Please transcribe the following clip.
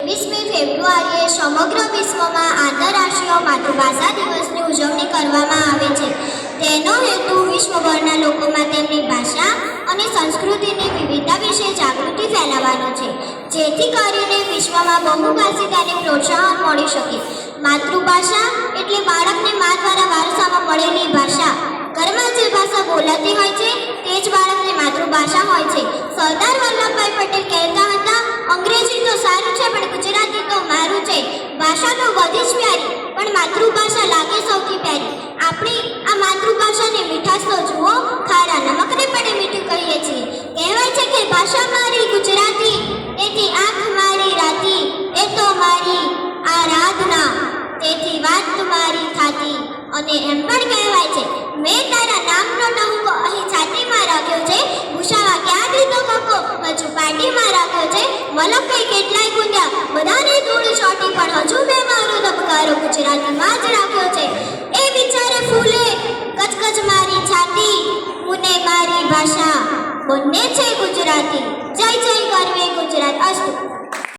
20મી ફેબ્રુઆરીએ સમગ્ર વિશ્વમાં આંતરરાષ્ટ્રીય માતૃભાષા દિવસની ઉજવણી કરવામાં આવે છે. તેનો હેતુ વિશ્વભરના લોકોમાં તેમની ભાષા અને સંસ્કૃતિની વિવિધતા વિશે જાગૃતિ ફેલાવવાનો છે, જેથી કરીને વિશ્વમાં બહુભાષિતાને પ્રોત્સાહન મળી શકે. માતૃભાષા એટલે બાળકને મા દ્વારા વારસામાં મળેલી ભાષા. ઘરમાં જે ભાષા બોલાતી હોય છે તે જ બાળકની માતૃભાષા હોય છે. સરદાર વલ્લભભાઈ પટેલ કહેતા હતા, અંગ્રેજી તો સારું છે પણ ગુજરાતી તો મારું છે. ભાષા તો બધી જ પ્યારી પણ માતૃભાષા લાગે સૌથી પ્યારી. આપણી આ માતૃભાષાની મીઠાશ તો જુઓ, ખારા નમકને પણ મીઠું કહીએ છીએ. કહેવાય છે કે ભાષા મારી ગુજરાતી, તેથી આંખ મારી રાતી, એ તો મારી આરાધના, તેથી વાત મારી થાતી. અને એમ પણ કહેવાય છે, મેં તારા નામનો ટહુકો અહીં છાતીમાં રાખ્યો છે, ભૂષાવા ક્યાં દીધો કકો હજુ પાટીમાં રાખ્યો છે. મલક કઈ કેટલાય ગુંજ્યા, બધાને ધૂળ ચોટી, પણ હજુ મેં મારો ધબકારો ગુજરાતીમાં જ રાખ્યો છે. એ વિચારે ફૂલે કચકચ મારી છાતી, મુને મારી ભાષા બંને છે ગુજરાતી. જય જય કરવે ગુજરાત. અસ્તુ.